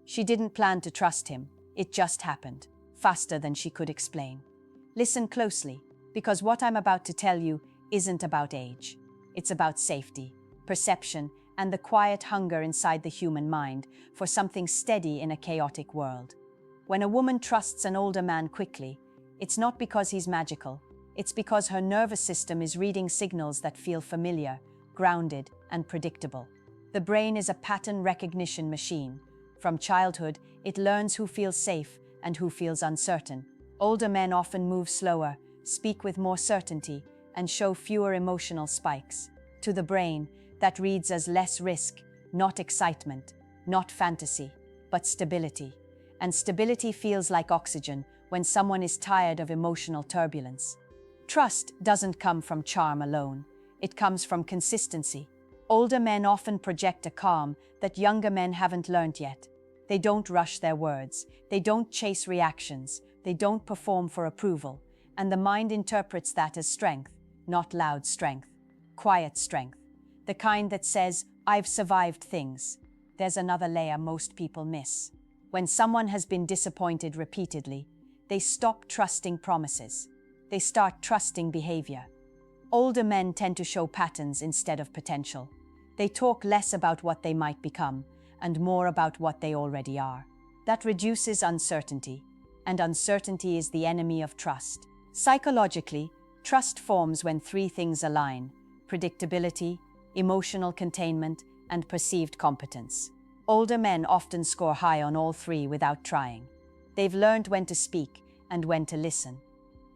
She didn't plan to trust him. It just happened, faster than she could explain. Listen closely, because what I'm about to tell you isn't about age. It's about safety, perception, and the quiet hunger inside the human mind for something steady in a chaotic world. When a woman trusts an older man quickly, it's not because he's magical. It's because her nervous system is reading signals that feel familiar, grounded, and predictable. The brain is a pattern recognition machine. From childhood, it learns who feels safe and who feels uncertain. Older men often move slower, speak with more certainty, and show fewer emotional spikes. To the brain, that reads as less risk, not excitement, not fantasy, but stability. And stability feels like oxygen when someone is tired of emotional turbulence. Trust doesn't come from charm alone. It comes from consistency. Older men often project a calm that younger men haven't learned yet. They don't rush their words. They don't chase reactions. They don't perform for approval. And the mind interprets that as strength, not loud strength, quiet strength. The kind that says, "I've survived things." There's another layer most people miss. When someone has been disappointed repeatedly, they stop trusting promises. They start trusting behavior. Older men tend to show patterns instead of potential. They talk less about what they might become and more about what they already are. That reduces uncertainty, and uncertainty is the enemy of trust. Psychologically, trust forms when three things align: predictability, emotional containment, and perceived competence. Older men often score high on all three without trying. They've learned when to speak and when to listen.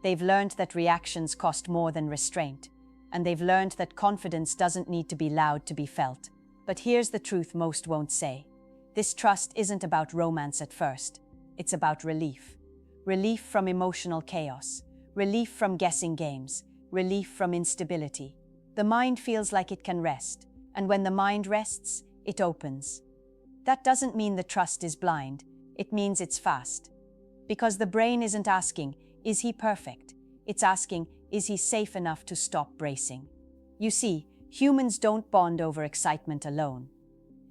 They've learned that reactions cost more than restraint, and they've learned that confidence doesn't need to be loud to be felt. But here's the truth most won't say. This trust isn't about romance at first. It's about relief. Relief from emotional chaos. Relief from guessing games. Relief from instability. The mind feels like it can rest, and when the mind rests, it opens. That doesn't mean the trust is blind. It means it's fast. Because the brain isn't asking, "Is he perfect?" It's asking, "Is he safe enough to stop bracing?" You see, humans don't bond over excitement alone.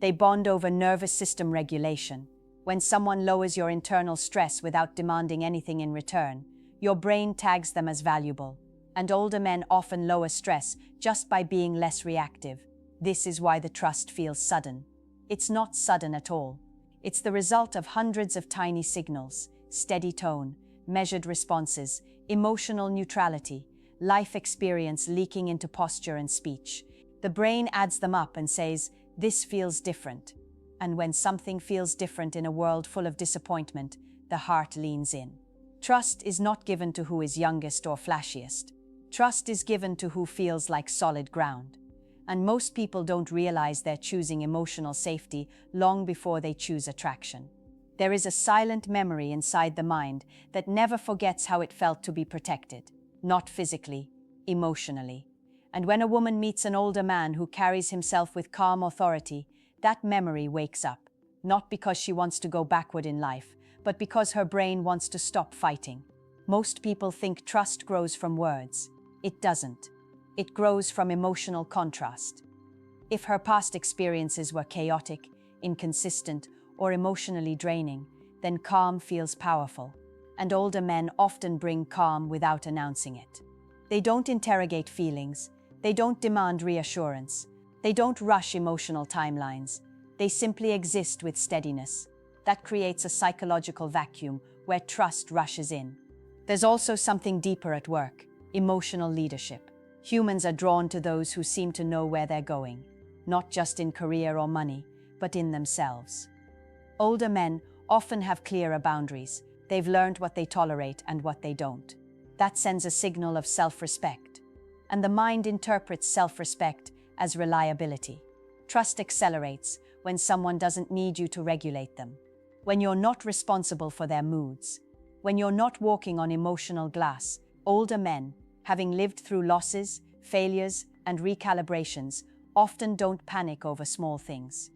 They bond over nervous system regulation. When someone lowers your internal stress without demanding anything in return, your brain tags them as valuable. And older men often lower stress just by being less reactive. This is why the trust feels sudden. It's not sudden at all. It's the result of hundreds of tiny signals: steady tone, measured responses, emotional neutrality, life experience leaking into posture and speech. The brain adds them up and says, "This feels different." And when something feels different in a world full of disappointment, the heart leans in. Trust is not given to who is youngest or flashiest. Trust is given to who feels like solid ground. And most people don't realize they're choosing emotional safety long before they choose attraction. There is a silent memory inside the mind that never forgets how it felt to be protected, not physically, emotionally. And when a woman meets an older man who carries himself with calm authority, that memory wakes up, not because she wants to go backward in life, but because her brain wants to stop fighting. Most people think trust grows from words. It doesn't. It grows from emotional contrast. If her past experiences were chaotic, inconsistent, or emotionally draining, then calm feels powerful. And older men often bring calm without announcing it. They don't interrogate feelings. They don't demand reassurance. They don't rush emotional timelines. They simply exist with steadiness. That creates a psychological vacuum where trust rushes in. There's also something deeper at work: emotional leadership. Humans are drawn to those who seem to know where they're going, not just in career or money, but in themselves. Older men often have clearer boundaries. They've learned what they tolerate and what they don't. That sends a signal of self-respect. And the mind interprets self-respect as reliability. Trust accelerates when someone doesn't need you to regulate them, when you're not responsible for their moods, when you're not walking on emotional glass. Older men, having lived through losses, failures, and recalibrations, often don't panic over small things.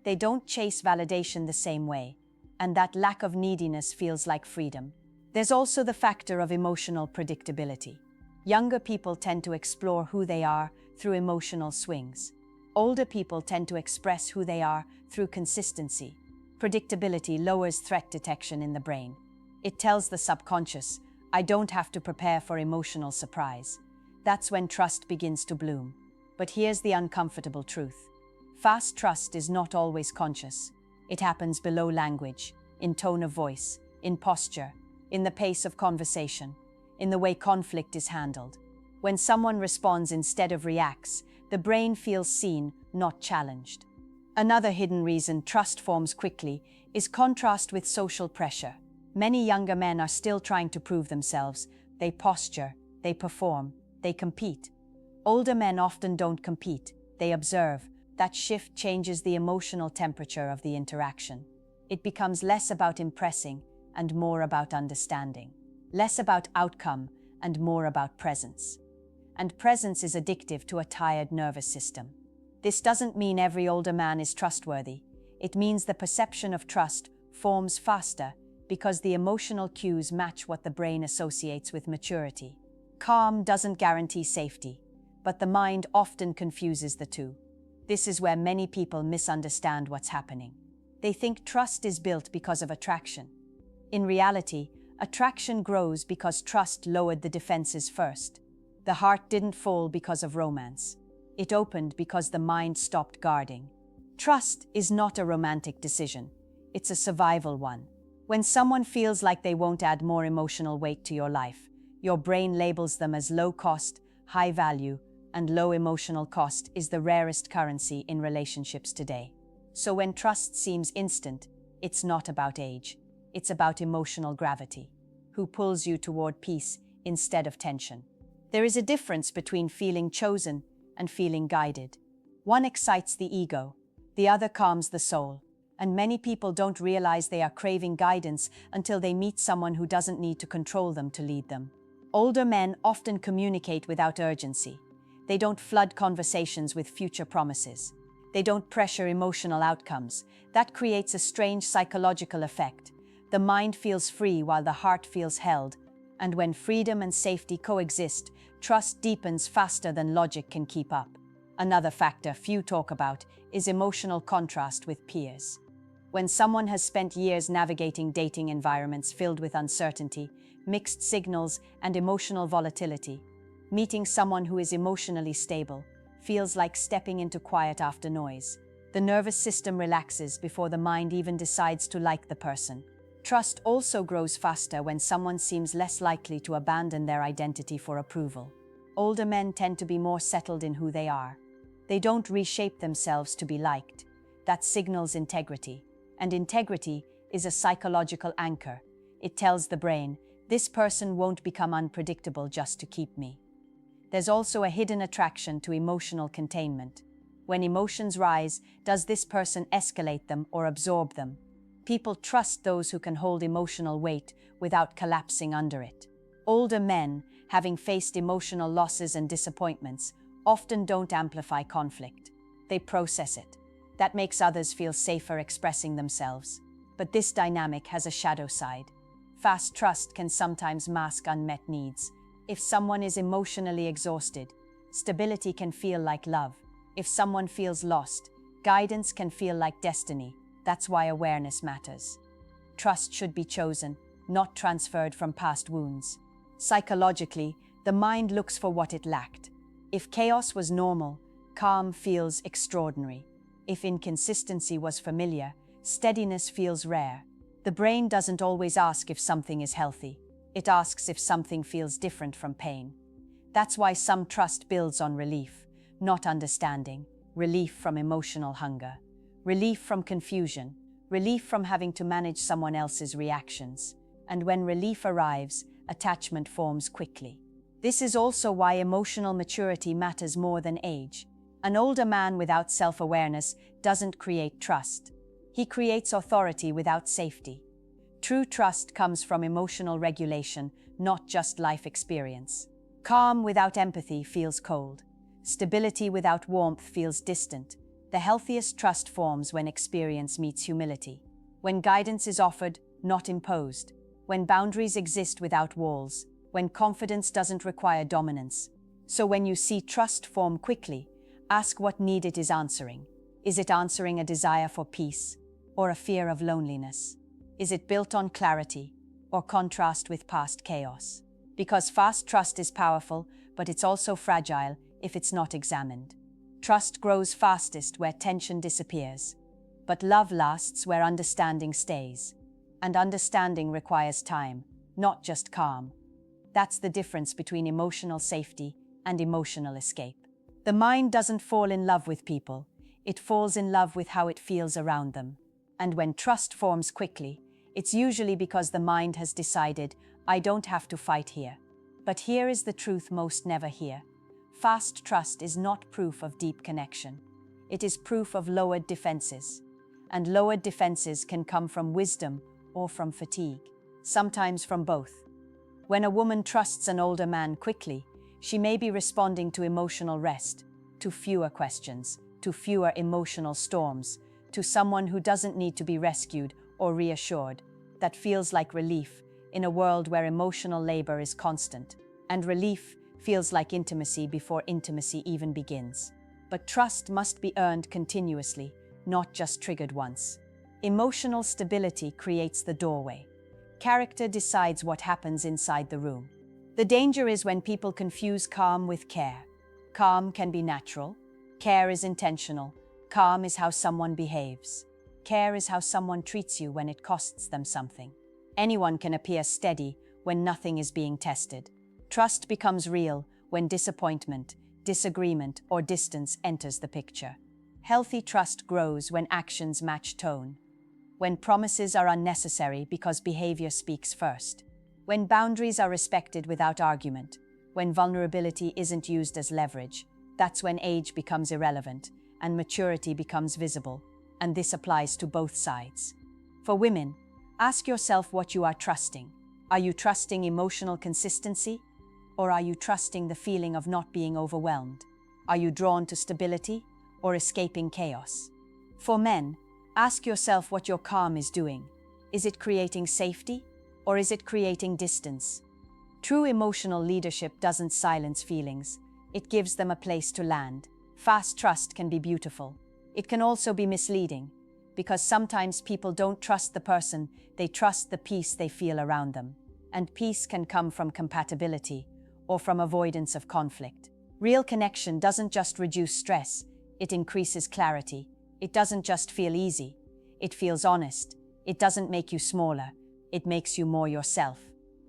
They don't chase validation the same way, and that lack of neediness feels like freedom. There's also the factor of emotional predictability. Younger people tend to explore who they are through emotional swings. Older people tend to express who they are through consistency. Predictability lowers threat detection in the brain. It tells the subconscious, I don't have to prepare for emotional surprise. That's when trust begins to bloom. But here's the uncomfortable truth. Fast trust is not always conscious. It happens below language, in tone of voice, in posture, in the pace of conversation, in the way conflict is handled. When someone responds instead of reacts, the brain feels seen, not challenged. Another hidden reason trust forms quickly is contrast with social pressure. Many younger men are still trying to prove themselves. They posture, they perform, they compete. Older men often don't compete, they observe. That shift changes the emotional temperature of the interaction. It becomes less about impressing and more about understanding. Less about outcome and more about presence. And presence is addictive to a tired nervous system. This doesn't mean every older man is trustworthy. It means the perception of trust forms faster because the emotional cues match what the brain associates with maturity. Calm doesn't guarantee safety, but the mind often confuses the two. This is where many people misunderstand what's happening. They think trust is built because of attraction. In reality, attraction grows because trust lowered the defenses first. The heart didn't fall because of romance. It opened because the mind stopped guarding. Trust is not a romantic decision. It's a survival one. When someone feels like they won't add more emotional weight to your life, your brain labels them as low cost, high value, and low emotional cost is the rarest currency in relationships today. So when trust seems instant, it's not about age. It's about emotional gravity. Who pulls you toward peace instead of tension? There is a difference between feeling chosen and feeling guided. One excites the ego, the other calms the soul. And many people don't realize they are craving guidance until they meet someone who doesn't need to control them to lead them. Older men often communicate without urgency. They don't flood conversations with future promises. They don't pressure emotional outcomes. That creates a strange psychological effect. The mind feels free while the heart feels held. And when freedom and safety coexist, trust deepens faster than logic can keep up. Another factor few talk about is emotional contrast with peers. When someone has spent years navigating dating environments filled with uncertainty, mixed signals, and emotional volatility, meeting someone who is emotionally stable feels like stepping into quiet after noise. The nervous system relaxes before the mind even decides to like the person. Trust also grows faster when someone seems less likely to abandon their identity for approval. Older men tend to be more settled in who they are. They don't reshape themselves to be liked. That signals integrity. And integrity is a psychological anchor. It tells the brain, this person won't become unpredictable just to keep me. There's also a hidden attraction to emotional containment. When emotions rise, does this person escalate them or absorb them? People trust those who can hold emotional weight without collapsing under it. Older men, having faced emotional losses and disappointments, often don't amplify conflict. They process it. That makes others feel safer expressing themselves. But this dynamic has a shadow side. Fast trust can sometimes mask unmet needs. If someone is emotionally exhausted, stability can feel like love. If someone feels lost, guidance can feel like destiny. That's why awareness matters. Trust should be chosen, not transferred from past wounds. Psychologically, the mind looks for what it lacked. If chaos was normal, calm feels extraordinary. If inconsistency was familiar, steadiness feels rare. The brain doesn't always ask if something is healthy. It asks if something feels different from pain. That's why some trust builds on relief, not understanding, relief from emotional hunger, relief from confusion, relief from having to manage someone else's reactions. And when relief arrives, attachment forms quickly. This is also why emotional maturity matters more than age. An older man without self-awareness doesn't create trust. He creates authority without safety. True trust comes from emotional regulation, not just life experience. Calm without empathy feels cold. Stability without warmth feels distant. The healthiest trust forms when experience meets humility. When guidance is offered, not imposed. When boundaries exist without walls. When confidence doesn't require dominance. So when you see trust form quickly, ask what need it is answering. Is it answering a desire for peace? or a fear of loneliness? Is it built on clarity or contrast with past chaos? Because fast trust is powerful, but it's also fragile if it's not examined. Trust grows fastest where tension disappears, but love lasts where understanding stays. And understanding requires time, not just calm. That's the difference between emotional safety and emotional escape. The mind doesn't fall in love with people, it falls in love with how it feels around them. And when trust forms quickly, it's usually because the mind has decided, I don't have to fight here. But here is the truth most never hear. Fast trust is not proof of deep connection. It is proof of lowered defenses. And lowered defenses can come from wisdom or from fatigue, sometimes from both. When a woman trusts an older man quickly, she may be responding to emotional rest, to fewer questions, to fewer emotional storms, to someone who doesn't need to be rescued or reassured, that feels like relief in a world where emotional labor is constant, and relief feels like intimacy before intimacy even begins. But trust must be earned continuously, not just triggered once. Emotional stability creates the doorway. Character decides what happens inside the room. The danger is when people confuse calm with care. Calm can be natural. Care is intentional. Calm is how someone behaves. Care is how someone treats you when it costs them something. Anyone can appear steady when nothing is being tested. Trust becomes real when disappointment, disagreement, or distance enters the picture. Healthy trust grows when actions match tone, when promises are unnecessary because behavior speaks first, when boundaries are respected without argument, when vulnerability isn't used as leverage. That's when age becomes irrelevant and maturity becomes visible, and this applies to both sides. For women, ask yourself what you are trusting. Are you trusting emotional consistency? Or are you trusting the feeling of not being overwhelmed? Are you drawn to stability or escaping chaos? For men, ask yourself what your calm is doing. Is it creating safety or is it creating distance? True emotional leadership doesn't silence feelings. It gives them a place to land. Fast trust can be beautiful. It can also be misleading, because sometimes people don't trust the person, they trust the peace they feel around them. And peace can come from compatibility or from avoidance of conflict. Real connection doesn't just reduce stress, it increases clarity. It doesn't just feel easy, it feels honest. It doesn't make you smaller, it makes you more yourself.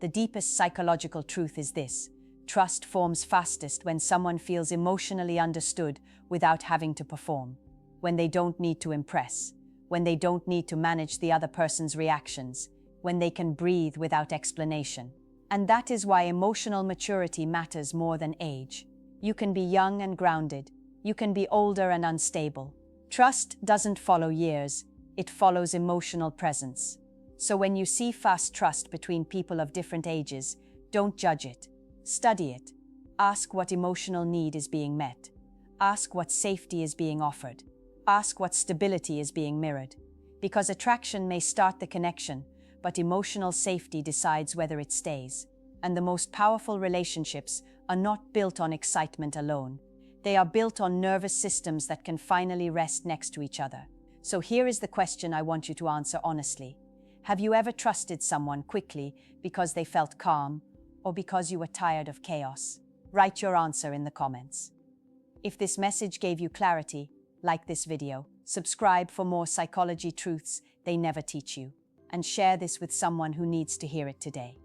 The deepest psychological truth is this: trust forms fastest when someone feels emotionally understood without having to perform, when they don't need to impress, when they don't need to manage the other person's reactions, when they can breathe without explanation. And that is why emotional maturity matters more than age. You can be young and grounded. You can be older and unstable. Trust doesn't follow years, it follows emotional presence. So when you see fast trust between people of different ages, don't judge it. Study it. Ask what emotional need is being met. Ask what safety is being offered. Ask what stability is being mirrored. Because attraction may start the connection, but emotional safety decides whether it stays. And the most powerful relationships are not built on excitement alone. They are built on nervous systems that can finally rest next to each other. So here is the question I want you to answer honestly. Have you ever trusted someone quickly because they felt calm, or because you were tired of chaos? Write your answer in the comments. If this message gave you clarity, like this video, subscribe for more psychology truths they never teach you, and share this with someone who needs to hear it today.